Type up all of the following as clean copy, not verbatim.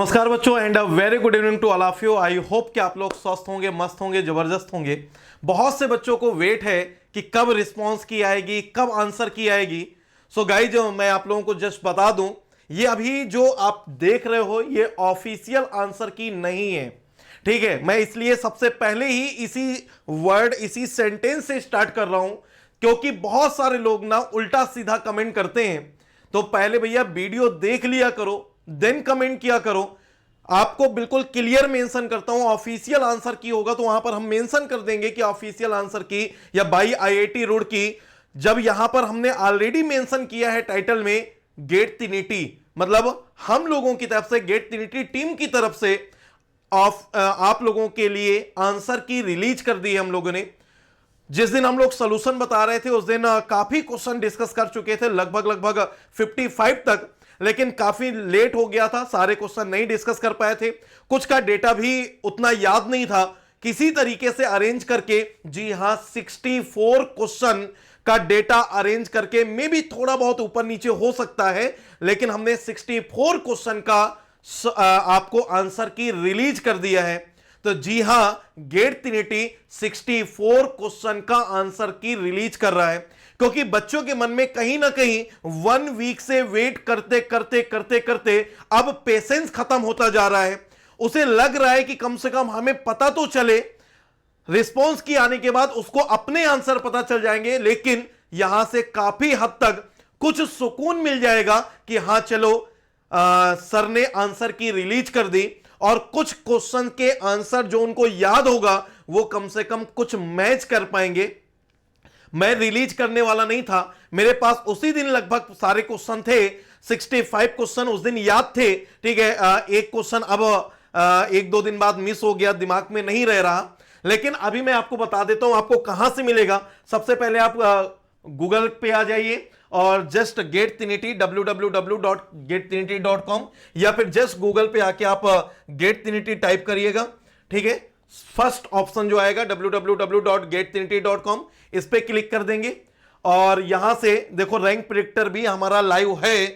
नमस्कार बच्चों and a very good evening to all of you. I hope कि आप लोग स्वस्थ होंगे, मस्त होंगे, जबरदस्त होंगे। बहुत से बच्चों को वेट है कि कब रिस्पॉन्स की आएगी, कब आंसर की आएगी। सो गाइज, मैं आप लोगों को जस्ट बता दूं, ये अभी जो आप देख रहे हो ये ऑफिशियल आंसर की नहीं है, ठीक है। मैं इसलिए सबसे पहले ही इसी वर्ड, इसी सेंटेंस से स्टार्ट कर रहा हूं, क्योंकि बहुत सारे लोग ना उल्टा सीधा कमेंट करते हैं। तो पहले भैया वीडियो देख लिया करो, देन कमेंट किया करो। आपको बिल्कुल क्लियर मेंशन करता हूं, ऑफिशियल आंसर की होगा तो वहां पर हम मेंशन कर देंगे कि ऑफिशियल आंसर की या बाई आईआईटी रूड़की। जब यहां पर हमने ऑलरेडी मेंशन किया है टाइटल में गेट ट्रिनिटी, मतलब हम लोगों की तरफ से, गेट ट्रिनिटी टीम की तरफ से आप लोगों के लिए आंसर की रिलीज कर दी है हम लोगों ने। जिस दिन हम लोग सोल्यूशन बता रहे थे उस दिन काफी क्वेश्चन डिस्कस कर चुके थे, लगभग 55 तक, लेकिन काफी लेट हो गया था, सारे क्वेश्चन नहीं डिस्कस कर पाए थे। कुछ का डेटा भी उतना याद नहीं था, किसी तरीके से अरेंज करके, जी हां 64 क्वेश्चन का डेटा अरेंज करके, मे भी थोड़ा बहुत ऊपर नीचे हो सकता है, लेकिन हमने 64 क्वेश्चन का आपको आंसर की रिलीज कर दिया है। तो जी हां, गेट ट्रिनिटी 64 क्वेश्चन का आंसर की रिलीज कर रहा है, क्योंकि बच्चों के मन में कहीं ना कहीं 1 वीक से वेट करते करते करते करते अब पेशेंस खत्म होता जा रहा है। उसे लग रहा है कि कम से कम हमें पता तो चले, रिस्पॉन्स की आने के बाद उसको अपने आंसर पता चल जाएंगे, लेकिन यहां से काफी हद तक कुछ सुकून मिल जाएगा कि हां चलो सर ने आंसर की रिलीज कर दी, और कुछ क्वेश्चन के आंसर जो उनको याद होगा वो कम से कम कुछ मैच कर पाएंगे। मैं रिलीज करने वाला नहीं था, मेरे पास उसी दिन लगभग सारे क्वेश्चन थे, 65 क्वेश्चन उस दिन याद थे, ठीक है। एक क्वेश्चन अब 1-2 दिन बाद मिस हो गया, दिमाग में नहीं रह रहा, लेकिन अभी मैं आपको बता देता हूं आपको कहां से मिलेगा। सबसे पहले आप गूगल पे आ जाइए और जस्ट गेट ट्रिनिटी www.gettrinity.com, या फिर जस्ट गूगल पे आके आप गेट ट्रिनिटी टाइप करिएगा, ठीक है। फर्स्ट ऑप्शन जो आएगा www.gettrinity.com, इस पे क्लिक कर देंगे और यहां से देखो रैंक प्रेडिक्टर भी हमारा लाइव है,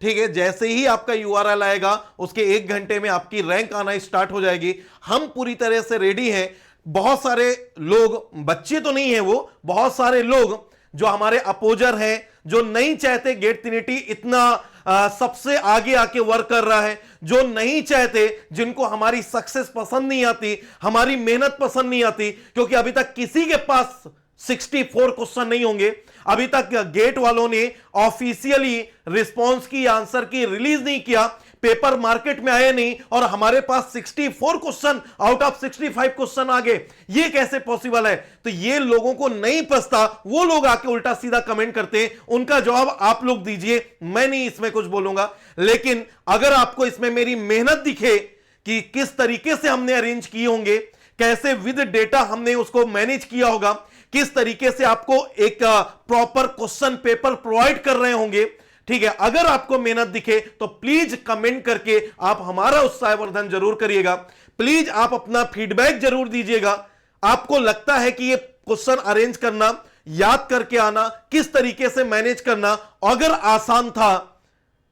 ठीक है। जैसे ही आपका यूआरएल आएगा उसके 1 घंटे में आपकी रैंक आना स्टार्ट हो जाएगी। हम पूरी तरह से रेडी हैं। बहुत सारे लोग, बच्चे तो नहीं है वो, बहुत सारे लोग जो हमारे अपोजर हैं, जो नहीं चाहते गेट ट्रिनिटी इतना सबसे आगे आके वर्क कर रहा है, जो नहीं चाहते, जिनको हमारी सक्सेस पसंद नहीं आती, हमारी मेहनत पसंद नहीं आती, क्योंकि अभी तक किसी के पास 64 क्वेश्चन नहीं होंगे। अभी तक गेट वालों ने ऑफिशियली रिस्पांस की, आंसर की रिलीज नहीं किया, पेपर मार्केट में आए नहीं, और हमारे पास 64 क्वेश्चन आउट ऑफ 65 क्वेश्चन आ गए। ये कैसे पॉसिबल है? तो ये लोगों को नहीं पछता, वो लोग आके उल्टा सीधा कमेंट करते हैं, उनका जवाब आप लोग दीजिए, मैं नहीं इसमें कुछ बोलूंगा। लेकिन अगर आपको इसमें मेरी मेहनत दिखे कि किस तरीके से हमने अरेंज किए होंगे, कैसे विद डेटा हमने उसको मैनेज किया होगा, किस तरीके से आपको एक प्रॉपर क्वेश्चन पेपर प्रोवाइड कर रहे होंगे, ठीक है। अगर आपको मेहनत दिखे तो प्लीज कमेंट करके आप हमारा उत्साहवर्धन जरूर करिएगा। प्लीज आप अपना फीडबैक जरूर दीजिएगा। आपको लगता है कि ये क्वेश्चन अरेंज करना, याद करके आना, किस तरीके से मैनेज करना अगर आसान था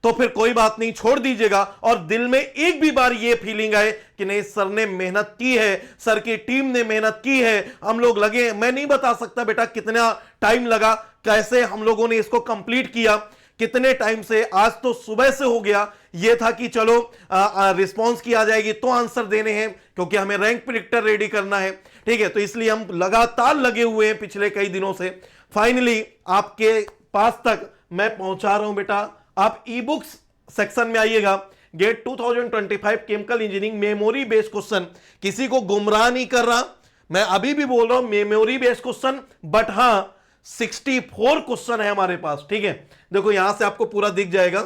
तो फिर कोई बात नहीं, छोड़ दीजिएगा। और दिल में एक भी बार ये फीलिंग आए कि नहीं सर ने मेहनत की है, सर की टीम ने मेहनत की है, हम लोग लगे, मैं नहीं बता सकता बेटा कितना टाइम लगा, कैसे हम लोगों ने इसको कंप्लीट किया, कितने टाइम से, आज तो सुबह से हो गया। ये था कि चलो रिस्पांस की आ जाएगी तो आंसर देने हैं, क्योंकि हमें रैंक प्रेडिक्टर रेडी करना है, ठीक है। तो इसलिए हम लगातार लगे हुए हैं पिछले कई दिनों से। फाइनली आपके पास तक मैं पहुंचा रहा हूं बेटा। आप ई बुक्स सेक्शन में आइएगा, GATE 2025 chemical engineering memory based question, किसी को गुमराह नहीं कर रहा, मैं अभी भी बोल रहा हूं मेमोरी बेस्ड क्वेश्चन, बट हां 64 क्वेश्चन है हमारे पास, ठीक है। देखो यहां से आपको पूरा दिख जाएगा।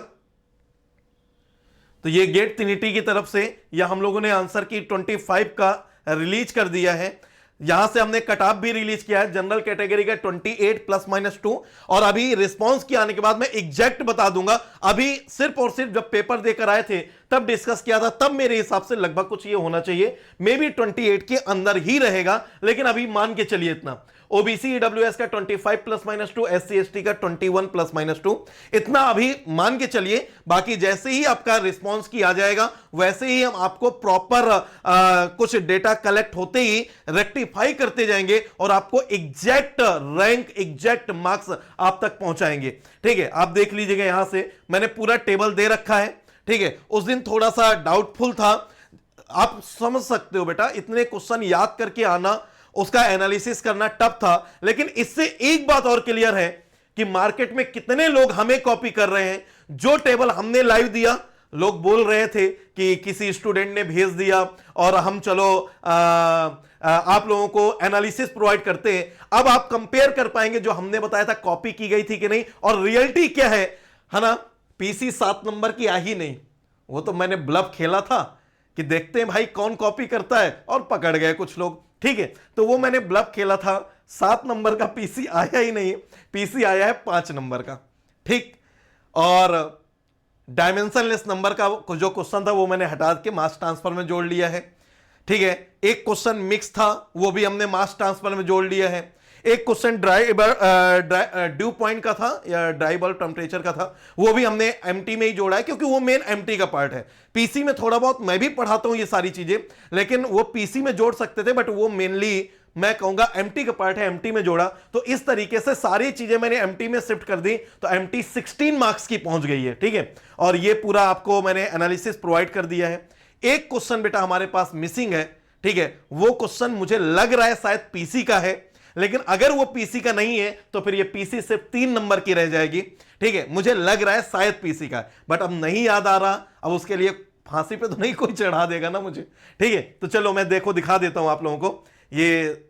तो ये गेट ट्रिनिटी की तरफ से या हम लोगों ने आंसर की 25 का रिलीज कर दिया है। यहां से हमने कट ऑफ भी रिलीज किया है, जनरल कैटेगरी का 28 +-2, और अभी रिस्पांस की आने के बाद मैं एग्जैक्ट बता दूंगा। अभी सिर्फ और सिर्फ जब पेपर देकर आए थे तब डिस्कस किया था, तब मेरे हिसाब से लगभग कुछ ये होना चाहिए, मे बी 28 के अंदर ही रहेगा, लेकिन अभी मान के चलिए इतना ओबीसी ईडब्ल्यूएस का 25 प्लस माइनस 2, एससी एसटी का 21 प्लस माइनस 2, इतना अभी मान के चलिए। बाकी जैसे ही आपका रिस्पांस की आ जाएगा वैसे ही हम आपको प्रॉपर कुछ डेटा कलेक्ट होते ही रेक्टिफाई करते जाएंगे और आपको एग्जैक्ट रैंक, एग्जैक्ट मार्क्स आप तक पहुंचाएंगे। ठीक है, आप देख लीजिएगा, यहां से मैंने पूरा टेबल दे रखा है। ठीक है, उस दिन थोड़ा सा डाउटफुल था, आप समझ सकते हो बेटा, इतने क्वेश्चन याद करके आना, उसका एनालिसिस करना टफ था। लेकिन इससे एक बात और क्लियर है कि मार्केट में कितने लोग हमें कॉपी कर रहे हैं। जो टेबल हमने लाइव दिया, लोग बोल रहे थे कि किसी स्टूडेंट ने भेज दिया और हम चलो आप लोगों को एनालिसिस प्रोवाइड करते हैं। अब आप कंपेयर कर पाएंगे जो हमने बताया था कॉपी की गई थी कि नहीं, और रियलिटी क्या है ना। पीसी 7 नंबर की आ ही नहीं, वो तो मैंने ब्लफ खेला था कि देखते हैं भाई कौन कॉपी करता है, और पकड़ गए कुछ लोग। ठीक है, तो वो मैंने ब्लफ खेला था, 7 नंबर का पीसी आया ही नहीं, पीसी आया है 5 नंबर का। ठीक, और डायमेंशनलेस नंबर का जो क्वेश्चन था वो मैंने हटा के मास ट्रांसफर में जोड़ लिया है। ठीक है, एक क्वेश्चन मिक्स था, वो भी हमने मास ट्रांसफर में जोड़ लिया है। एक क्वेश्चन ड्यू पॉइंट का था या ड्राई बल्ब टेम्परेचर का था, वो भी हमने एमटी में ही जोड़ा है, क्योंकि वो मेन एमटी का पार्ट है। पीसी में थोड़ा बहुत मैं भी पढ़ाता हूं ये सारी चीजें, लेकिन वो पीसी में जोड़ सकते थे, बट वो मेनली मैं कहूंगा एमटी का पार्ट है, एमटी में जोड़ा। तो इस तरीके से सारी चीजें मैंने एमटी में शिफ्ट कर दी, तो एमटी 16 मार्क्स की पहुंच गई है। ठीक है, और ये पूरा आपको मैंने एनालिसिस प्रोवाइड कर दिया है। एक क्वेश्चन बेटा हमारे पास मिसिंग है। ठीक है, वो क्वेश्चन मुझे लग रहा है शायद पीसी का है, लेकिन अगर वो पीसी का नहीं है तो फिर ये पीसी सिर्फ 3 नंबर की रह जाएगी। ठीक है, मुझे लग रहा है शायद पीसी का है, बट अब नहीं याद आ रहा। अब उसके लिए फांसी पे तो नहीं कोई चढ़ा देगा ना मुझे। ठीक है, तो चलो मैं देखो दिखा देता हूं आप लोगों को, ये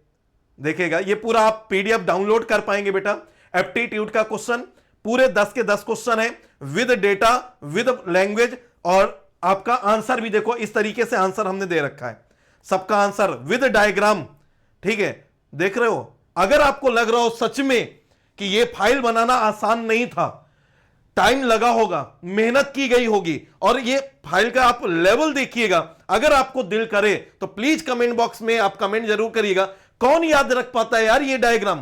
देखेगा, ये पूरा आप पीडीएफ डाउनलोड कर पाएंगे बेटा। एप्टीट्यूड का क्वेश्चन पूरे 10 के 10 क्वेश्चन है, विद डेटा, विद लैंग्वेज, और आपका आंसर भी देखो इस तरीके से आंसर हमने दे रखा है, सबका आंसर विद डायग्राम। ठीक है, देख रहे हो। अगर आपको लग रहा हो सच में कि ये फाइल बनाना आसान नहीं था, टाइम लगा होगा, मेहनत की गई होगी, और ये फाइल का आप लेवल देखिएगा, अगर आपको दिल करे तो प्लीज कमेंट बॉक्स में आप कमेंट जरूर करिएगा। कौन याद रख पाता है यार ये डायग्राम?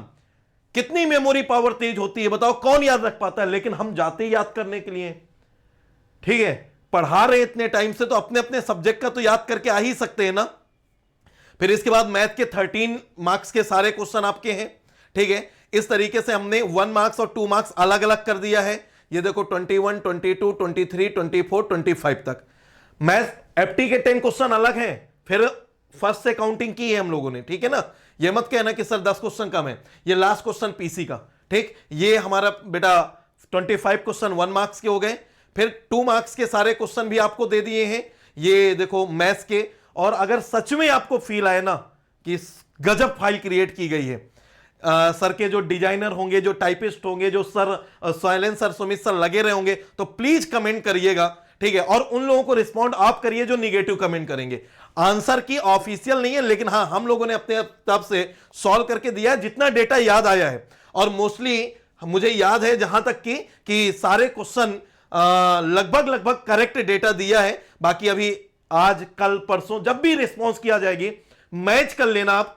कितनी मेमोरी पावर तेज होती है बताओ, कौन याद रख पाता है? लेकिन हम जाते ही याद करने के लिए। ठीक है, पढ़ा रहे इतने टाइम से, तो अपने अपने सब्जेक्ट का तो याद करके आ ही सकते हैं ना। फिर इसके बाद मैथ के 13 मार्क्स के सारे क्वेश्चन आपके हैं। ठीक है, इस तरीके से हमने 1 मार्क्स और 2 मार्क्स अलग अलग कर दिया है। ये देखो 21, 22, 23, 24, 25 तक। मैथ एफटी के 10 क्वेश्चन अलग हैं, फिर फर्स्ट से काउंटिंग की है हम लोगों ने। ठीक है ना, ये मत कहना कि सर 10 क्वेश्चन कम है। ये लास्ट क्वेश्चन पीसी का। ठीक, ये हमारा बेटा 25 क्वेश्चन 1 मार्क्स के हो गए। फिर 2 मार्क्स के सारे क्वेश्चन भी आपको दे दिए हैं, ये देखो मैथ्स के। और अगर सच में आपको फील आए ना कि गजब फाइल क्रिएट की गई है, सर के जो डिजाइनर होंगे, जो टाइपिस्ट होंगे, जो sir silence sir, Sumit sir लगे रहे होंगे, तो प्लीज कमेंट करिएगा। ठीक है, और उन लोगों को रिस्पॉन्ड आप करिए जो निगेटिव कमेंट करेंगे। आंसर की ऑफिशियल नहीं है, लेकिन हाँ हम लोगों ने अपने तरफ से सॉल्व करके दिया है जितना डेटा याद आया है। और मोस्टली मुझे याद है जहां तक कि सारे क्वेश्चन लगभग करेक्ट डेटा दिया है। बाकी अभी आज कल परसों जब भी रिस्पॉन्स किया जाएगी, मैच कर लेना आप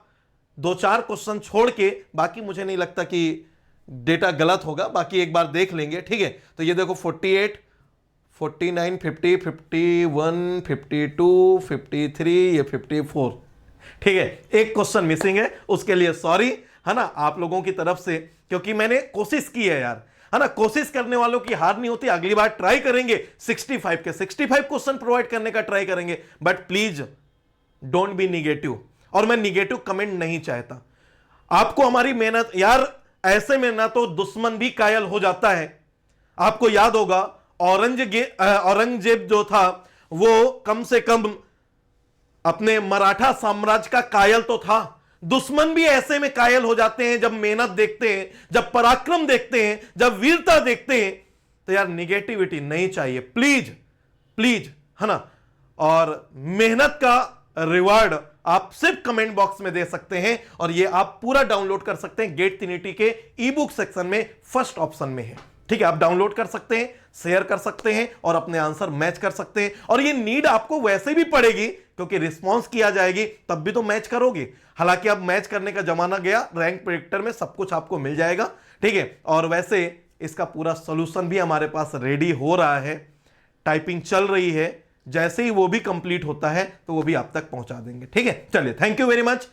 2-4 क्वेश्चन छोड़ के, बाकी मुझे नहीं लगता कि डेटा गलत होगा। बाकी एक बार देख लेंगे। ठीक है, तो ये देखो 48, 49, 50, 51, 52, 53, ये 54। ठीक है, एक क्वेश्चन मिसिंग है, उसके लिए सॉरी, है ना, आप लोगों की तरफ से, क्योंकि मैंने कोशिश की है यार, है ना। कोशिश करने वालों की हार नहीं होती। अगली बार ट्राई करेंगे 65 के 65 क्वेश्चन प्रोवाइड करने का ट्राई करेंगे, but please don't be negative. और मैं निगेटिव कमेंट नहीं चाहता। आपको हमारी मेहनत यार, ऐसे में ना तो दुश्मन भी कायल हो जाता है। आपको याद होगा औरंगजेब जो था वो कम से कम अपने मराठा साम्राज्य का कायल तो था, दुश्मन भी ऐसे में कायल हो जाते हैं जब मेहनत देखते हैं, जब पराक्रम देखते हैं, जब वीरता देखते हैं। तो यार निगेटिविटी नहीं चाहिए, प्लीज प्लीज, है ना। और मेहनत का रिवार्ड आप सिर्फ कमेंट बॉक्स में दे सकते हैं, और ये आप पूरा डाउनलोड कर सकते हैं गेट ट्रिनिटी के ई बुक सेक्शन में, फर्स्ट ऑप्शन में है। ठीक है, आप डाउनलोड कर सकते हैं, शेयर कर सकते हैं और अपने आंसर मैच कर सकते हैं। और ये नीड आपको वैसे भी पड़ेगी क्योंकि रिस्पांस किया जाएगी, तब भी तो मैच करोगे। हालांकि अब मैच करने का जमाना गया, रैंक प्रेडिक्टर में सब कुछ आपको मिल जाएगा। ठीक है, और वैसे इसका पूरा सॉल्यूशन भी हमारे पास रेडी हो रहा है, टाइपिंग चल रही है, जैसे ही वो भी कंप्लीट होता है तो वो भी आप तक पहुंचा देंगे। ठीक है, चलिए, थैंक यू वेरी मच।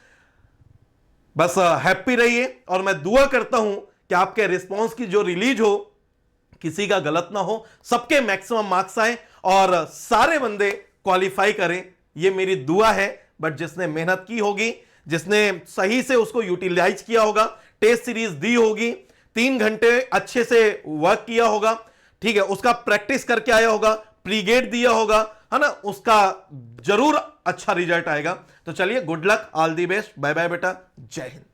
बस हैप्पी रहिए और मैं दुआ करता हूं कि आपके रिस्पांस की जो रिलीज हो किसी का गलत ना हो, सबके मैक्सिमम मार्क्स आए और सारे बंदे क्वालिफाई करें, ये मेरी दुआ है। बट जिसने मेहनत की होगी, जिसने सही से उसको यूटिलाइज किया होगा, टेस्ट सीरीज दी होगी, 3 घंटे अच्छे से वर्क किया होगा, ठीक है, उसका प्रैक्टिस करके आया होगा, प्रीगेट दिया होगा, है ना, उसका जरूर अच्छा रिजल्ट आएगा। तो चलिए, good luck, all the best, bye bye बेटा, जय हिंद।